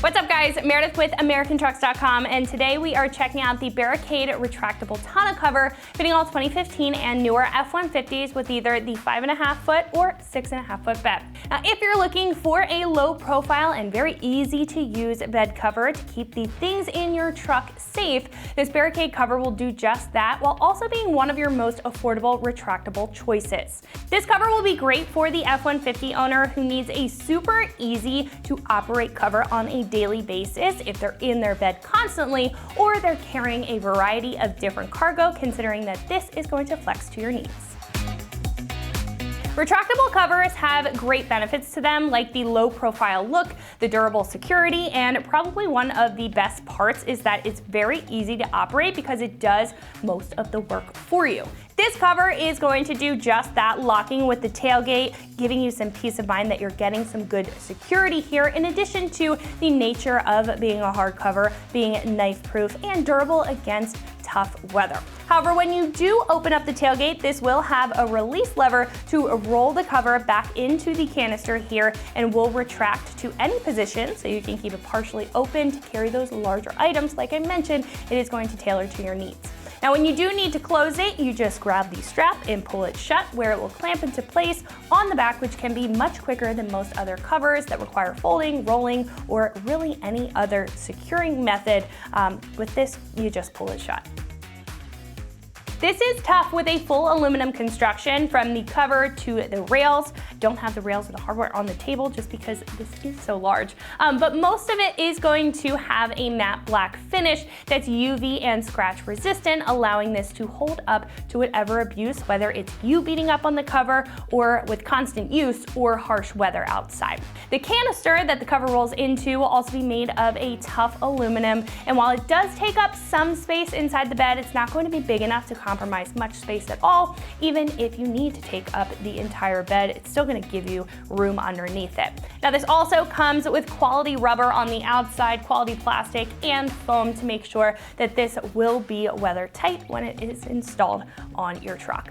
What's up guys, Meredith with AmericanTrucks.com, and today we are checking out the Barricade retractable tonneau cover fitting all 2015 and newer F-150s with either the 5.5 foot or 6.5 foot bed. Now if you're looking for a low profile and very easy to use bed cover to keep the things in your truck safe, this Barricade cover will do just that while also being one of your most affordable retractable choices. This cover will be great for the F-150 owner who needs a super easy to operate cover on a daily basis if they're in their bed constantly or they're carrying a variety of different cargo, considering that this is going to flex to your needs. Retractable covers have great benefits to them, like the low profile look, the durable security, and probably one of the best parts is that it's very easy to operate because it does most of the work for you. This cover is going to do just that, locking with the tailgate, giving you some peace of mind that you're getting some good security here, in addition to the nature of being a hardcover, being knife proof and durable against tough weather. However, when you do open up the tailgate, this will have a release lever to roll the cover back into the canister here and will retract to any position so you can keep it partially open to carry those larger items. Like I mentioned, it is going to tailor to your needs. Now when you do need to close it, you just grab the strap and pull it shut where it will clamp into place on the back, which can be much quicker than most other covers that require folding, rolling, or really any other securing method. With this, you just pull it shut. This is tough with a full aluminum construction from the cover to the rails. Don't have the rails or the hardware on the table just because this is so large. But most of it is going to have a matte black finish that's UV and scratch resistant, allowing this to hold up to whatever abuse, whether it's you beating up on the cover or with constant use or harsh weather outside. The canister that the cover rolls into will also be made of a tough aluminum, and while it does take up some space inside the bed, it's not going to be big enough to compromise much space at all. Even if you need to take up the entire bed, it's still going to give you room underneath it. Now this also comes with quality rubber on the outside, quality plastic and foam to make sure that this will be weather tight when it is installed on your truck.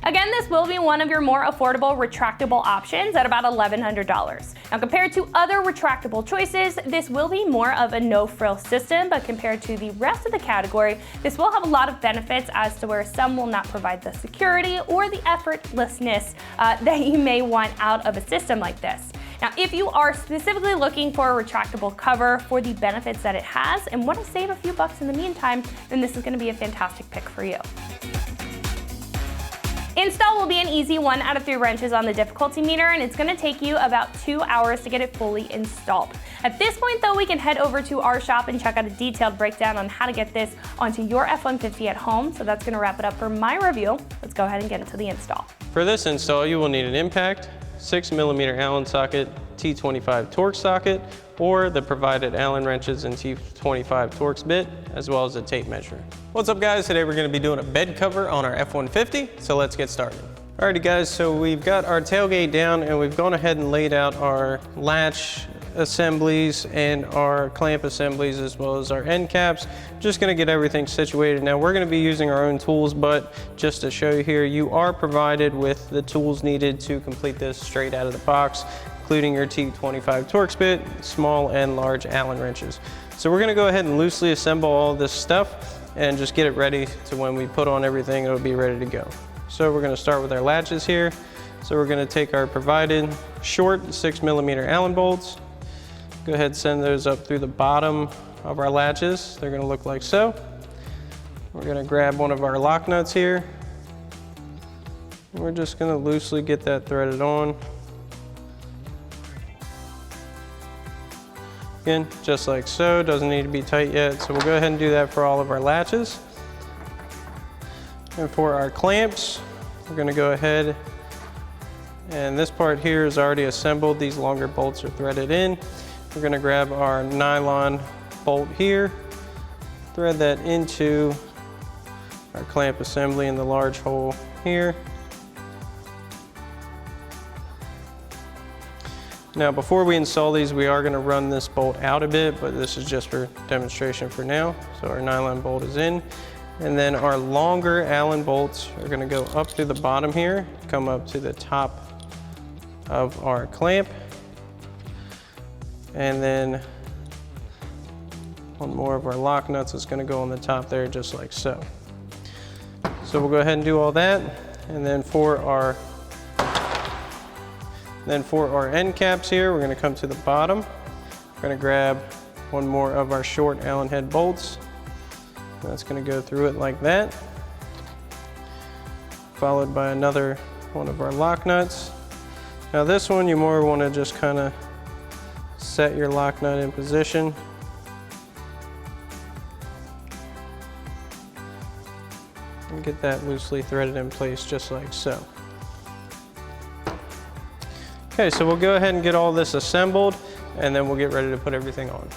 Again, this will be one of your more affordable retractable options at about $1,100. Now compared to other retractable choices, this will be more of a no-frill system, but compared to the rest of the category, this will have a lot of benefits as to where some will not provide the security or the effortlessness that you may want out of a system like this. Now, if you are specifically looking for a retractable cover for the benefits that it has and want to save a few bucks in the meantime, then this is going to be a fantastic pick for you. Install will be an easy 1 out of 3 wrenches on the difficulty meter, and it's going to take you about 2 hours to get it fully installed. At this point though, we can head over to our shop and check out a detailed breakdown on how to get this onto your F-150 at home. So that's going to wrap it up for my review. Let's go ahead and get into the install. For this install, you will need an impact, 6mm Allen socket, T25 Torx socket, or the provided Allen wrenches and T25 Torx bit, as well as a tape measure. What's up guys, today we're going to be doing a bed cover on our F-150, so let's get started. Alrighty guys, so we've got our tailgate down and we've gone ahead and laid out our latch assemblies and our clamp assemblies as well as our end caps. Just going to get everything situated. Now we're going to be using our own tools, but just to show you here, you are provided with the tools needed to complete this straight out of the box, including your T25 Torx bit, small and large Allen wrenches. So we're going to go ahead and loosely assemble all this stuff and just get it ready to when we put on everything, it'll be ready to go. So we're going to start with our latches here. So we're going to take our provided short 6mm Allen bolts. Go ahead and send those up through the bottom of our latches. They're going to look like so. We're going to grab one of our lock nuts here. We're just going to loosely get that threaded on. Again, just like so, doesn't need to be tight yet. So we'll go ahead and do that for all of our latches. And for our clamps, we're going to go ahead, and this part here is already assembled. These longer bolts are threaded in. We're going to grab our nylon bolt here, thread that into our clamp assembly in the large hole here. Now before we install these, we are going to run this bolt out a bit, but this is just for demonstration for now. So our nylon bolt is in, and then our longer Allen bolts are going to go up through the bottom here, come up to the top of our clamp. And then one more of our lock nuts is gonna go on the top there just like so. So we'll go ahead and do all that. And then for our end caps here, we're gonna come to the bottom. We're gonna grab one more of our short Allen head bolts. That's gonna go through it like that. Followed by another one of our lock nuts. Now this one, you more wanna just kinda set your lock nut in position. And get that loosely threaded in place just like so. Okay, so we'll go ahead and get all this assembled and then we'll get ready to put everything on.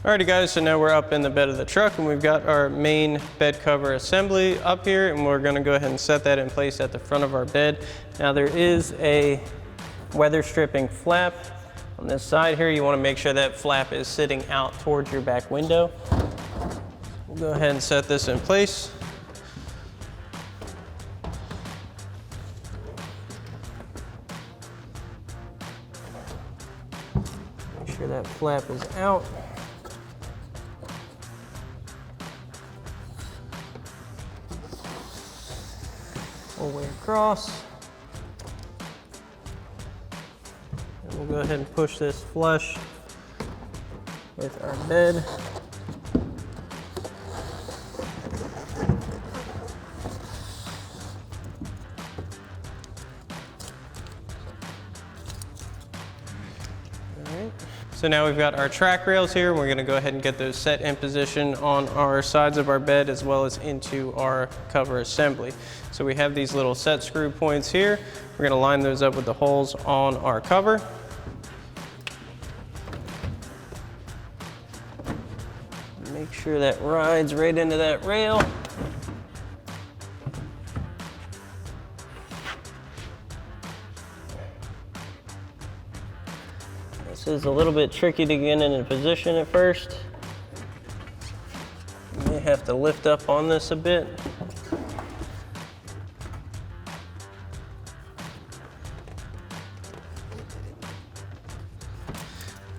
Alrighty guys, so now we're up in the bed of the truck and we've got our main bed cover assembly up here and we're gonna go ahead and set that in place at the front of our bed. Now there is a weather stripping flap on this side here. You wanna make sure that flap is sitting out towards your back window. We'll go ahead and set this in place. Make sure that flap is out. All the way across. And we'll go ahead and push this flush with our bed. So now we've got our track rails here. We're gonna go ahead and get those set in position on our sides of our bed as well as into our cover assembly. So we have these little set screw points here. We're gonna line those up with the holes on our cover. Make sure that rides right into that rail. This is a little bit tricky to get in position at first. You may have to lift up on this a bit.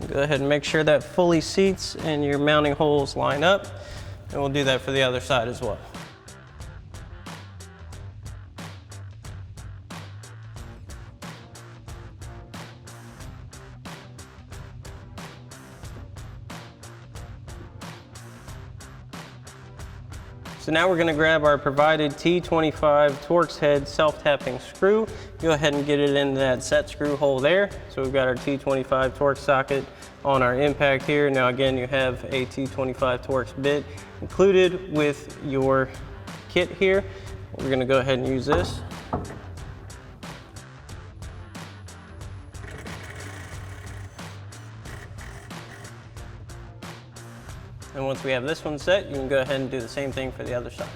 Go ahead and make sure that fully seats and your mounting holes line up. And we'll do that for the other side as well. So now we're going to grab our provided T25 Torx head self-tapping screw. Go ahead and get it into that set screw hole there. So we've got our T25 Torx socket on our impact here. Now again, you have a T25 Torx bit included with your kit here. We're going to go ahead and use this. And once we have this one set, you can go ahead and do the same thing for the other side.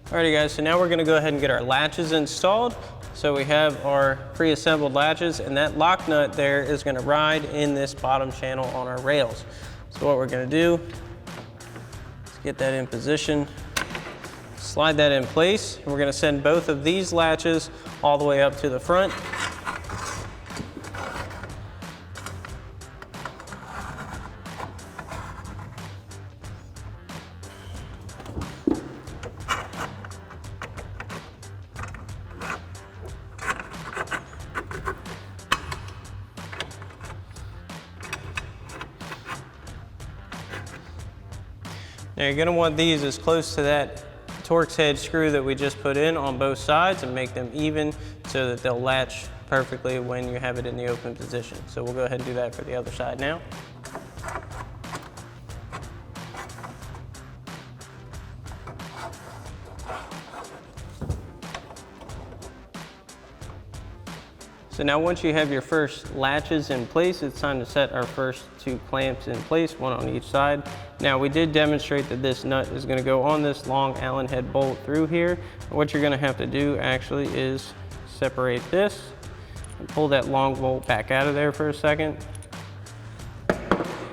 Alrighty guys, so now we're gonna go ahead and get our latches installed. So we have our pre-assembled latches, and that lock nut there is gonna ride in this bottom channel on our rails. So what we're gonna do is get that in position, slide that in place, and we're gonna send both of these latches all the way up to the front. Now you're going to want these as close to that Torx head screw that we just put in on both sides and make them even so that they'll latch perfectly when you have it in the open position. So we'll go ahead and do that for the other side now. So now once you have your first latches in place, it's time to set our first two clamps in place, one on each side. Now we did demonstrate that this nut is going to go on this long Allen head bolt through here. What you're going to have to do actually is separate this and pull that long bolt back out of there for a second,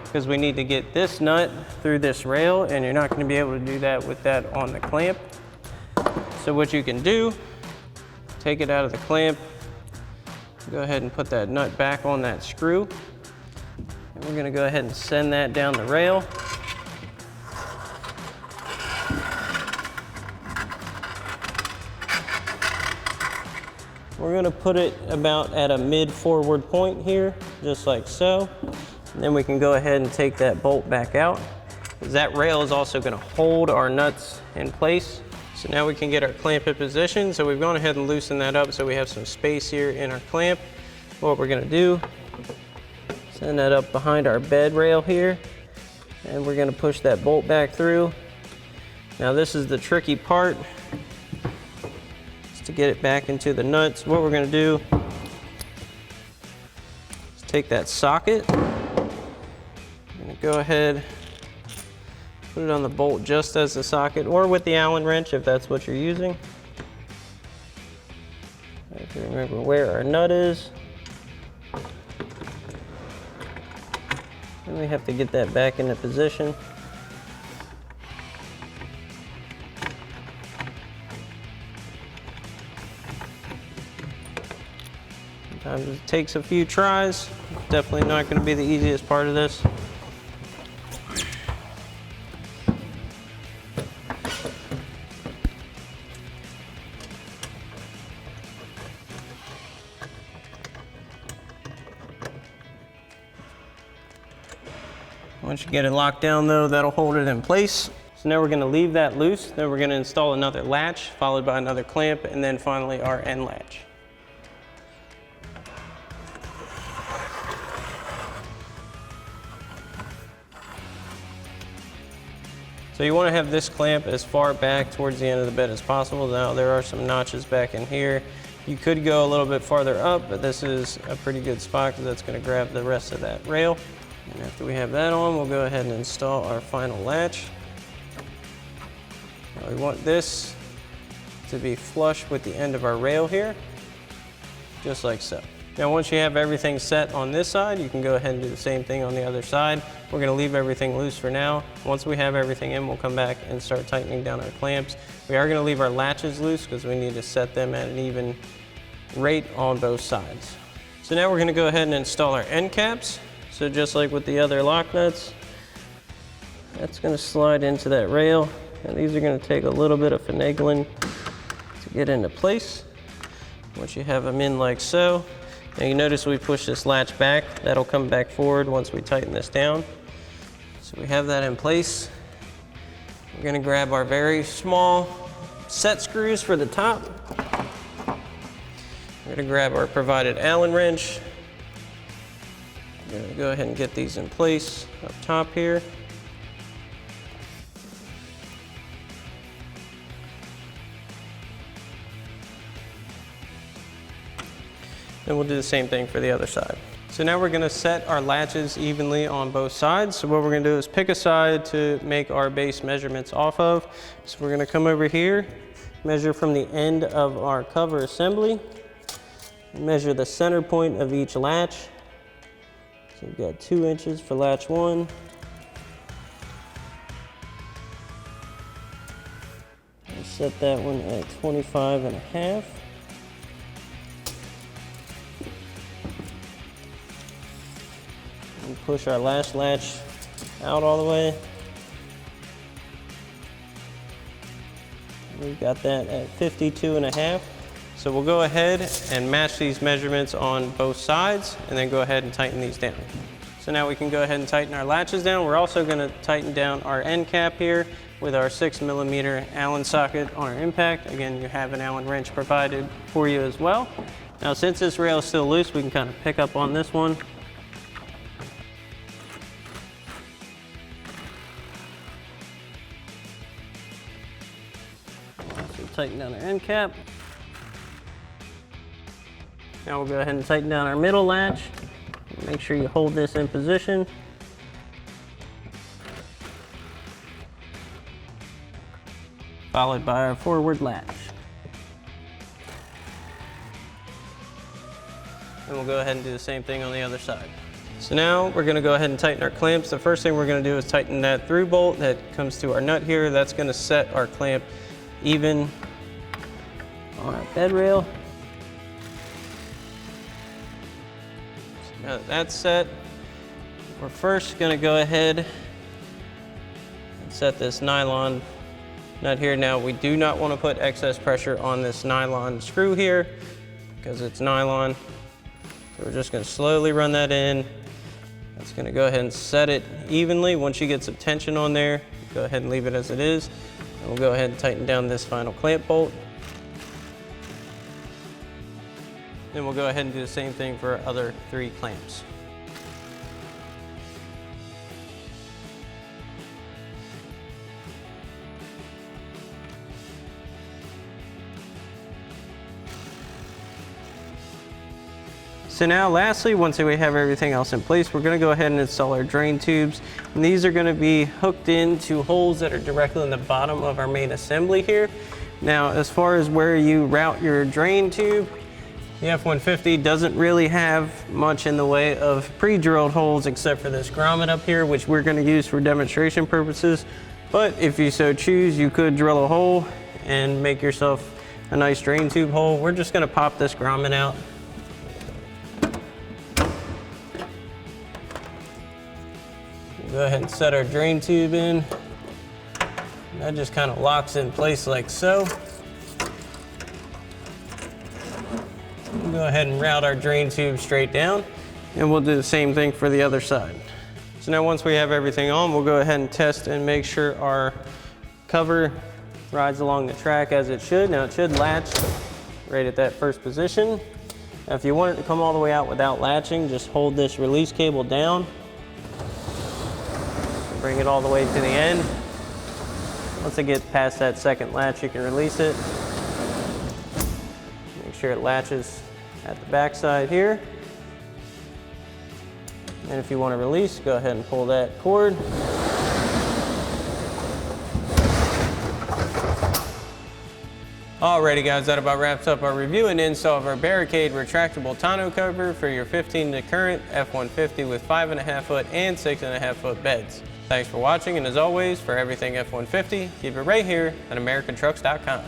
because we need to get this nut through this rail, and you're not going to be able to do that with that on the clamp. So what you can do, take it out of the clamp, go ahead and put that nut back on that screw. And we're gonna go ahead and send that down the rail. We're gonna put it about at a mid-forward point here, just like so. And then we can go ahead and take that bolt back out, because that rail is also gonna hold our nuts in place. So now we can get our clamp in position. So we've gone ahead and loosened that up so we have some space here in our clamp. What we're gonna do, send that up behind our bed rail here, and we're gonna push that bolt back through. Now this is the tricky part, is to get it back into the nuts. What we're gonna do is take that socket, I'm gonna go ahead, put it on the bolt just as the socket, or with the Allen wrench if that's what you're using. If you remember where our nut is. And we have to get that back into position. Sometimes it takes a few tries. Definitely not going to be the easiest part of this. Once you get it locked down though, that'll hold it in place. So now we're gonna leave that loose, then we're gonna install another latch, followed by another clamp, and then finally our end latch. So you wanna have this clamp as far back towards the end of the bed as possible. Now there are some notches back in here. You could go a little bit farther up, but this is a pretty good spot because that's gonna grab the rest of that rail. And after we have that on, we'll go ahead and install our final latch. Now we want this to be flush with the end of our rail here, just like so. Now once you have everything set on this side, you can go ahead and do the same thing on the other side. We're gonna leave everything loose for now. Once we have everything in, we'll come back and start tightening down our clamps. We are gonna leave our latches loose because we need to set them at an even rate on both sides. So now we're gonna go ahead and install our end caps. So just like with the other lock nuts, that's gonna slide into that rail. And these are gonna take a little bit of finagling to get into place. Once you have them in like so, now you notice we push this latch back, that'll come back forward once we tighten this down. So we have that in place. We're gonna grab our very small set screws for the top. We're gonna grab our provided Allen wrench. We're gonna go ahead and get these in place up top here. And we'll do the same thing for the other side. So now we're gonna set our latches evenly on both sides. So what we're gonna do is pick a side to make our base measurements off of. So we're gonna come over here, measure from the end of our cover assembly, measure the center point of each latch. So we've got 2 inches for latch 1. We'll set that one at 25.5. And push our last latch out all the way. We've got that at 52.5. So we'll go ahead and match these measurements on both sides and then go ahead and tighten these down. So now we can go ahead and tighten our latches down. We're also gonna tighten down our end cap here with our 6mm Allen socket on our impact. Again, you have an Allen wrench provided for you as well. Now since this rail is still loose, we can kind of pick up on this one. So tighten down our end cap. Now we'll go ahead and tighten down our middle latch. Make sure you hold this in position. Followed by our forward latch. And we'll go ahead and do the same thing on the other side. So now we're gonna go ahead and tighten our clamps. The first thing we're gonna do is tighten that through bolt that comes to our nut here. That's gonna set our clamp even on our bed rail. Now that that's set, we're first gonna go ahead and set this nylon nut here. Now we do not want to put excess pressure on this nylon screw here because it's nylon. So we're just gonna slowly run that in. That's gonna go ahead and set it evenly. Once you get some tension on there, go ahead and leave it as it is. And we'll go ahead and tighten down this final clamp bolt. Then we'll go ahead and do the same thing for our other 3 clamps. So now lastly, once we have everything else in place, we're gonna go ahead and install our drain tubes. And these are gonna be hooked into holes that are directly in the bottom of our main assembly here. Now, as far as where you route your drain tube, the F-150 doesn't really have much in the way of pre-drilled holes except for this grommet up here, which we're gonna use for demonstration purposes. But if you so choose, you could drill a hole and make yourself a nice drain tube hole. We're just gonna pop this grommet out. Go ahead and set our drain tube in. That just kind of locks in place like so. We'll go ahead and route our drain tube straight down, and we'll do the same thing for the other side. So now once we have everything on, we'll go ahead and test and make sure our cover rides along the track as it should. Now it should latch right at that first position. Now if you want it to come all the way out without latching, just hold this release cable down. Bring it all the way to the end. Once it gets past that second latch, you can release it. Make sure it latches at the back side here. And if you want to release, go ahead and pull that cord. Alrighty guys, that about wraps up our review and install of our Barricade retractable tonneau cover for your 15 current F-150 with 5.5 foot and 6.5 foot beds. Thanks for watching, and as always, for everything F-150, keep it right here at AmericanTrucks.com.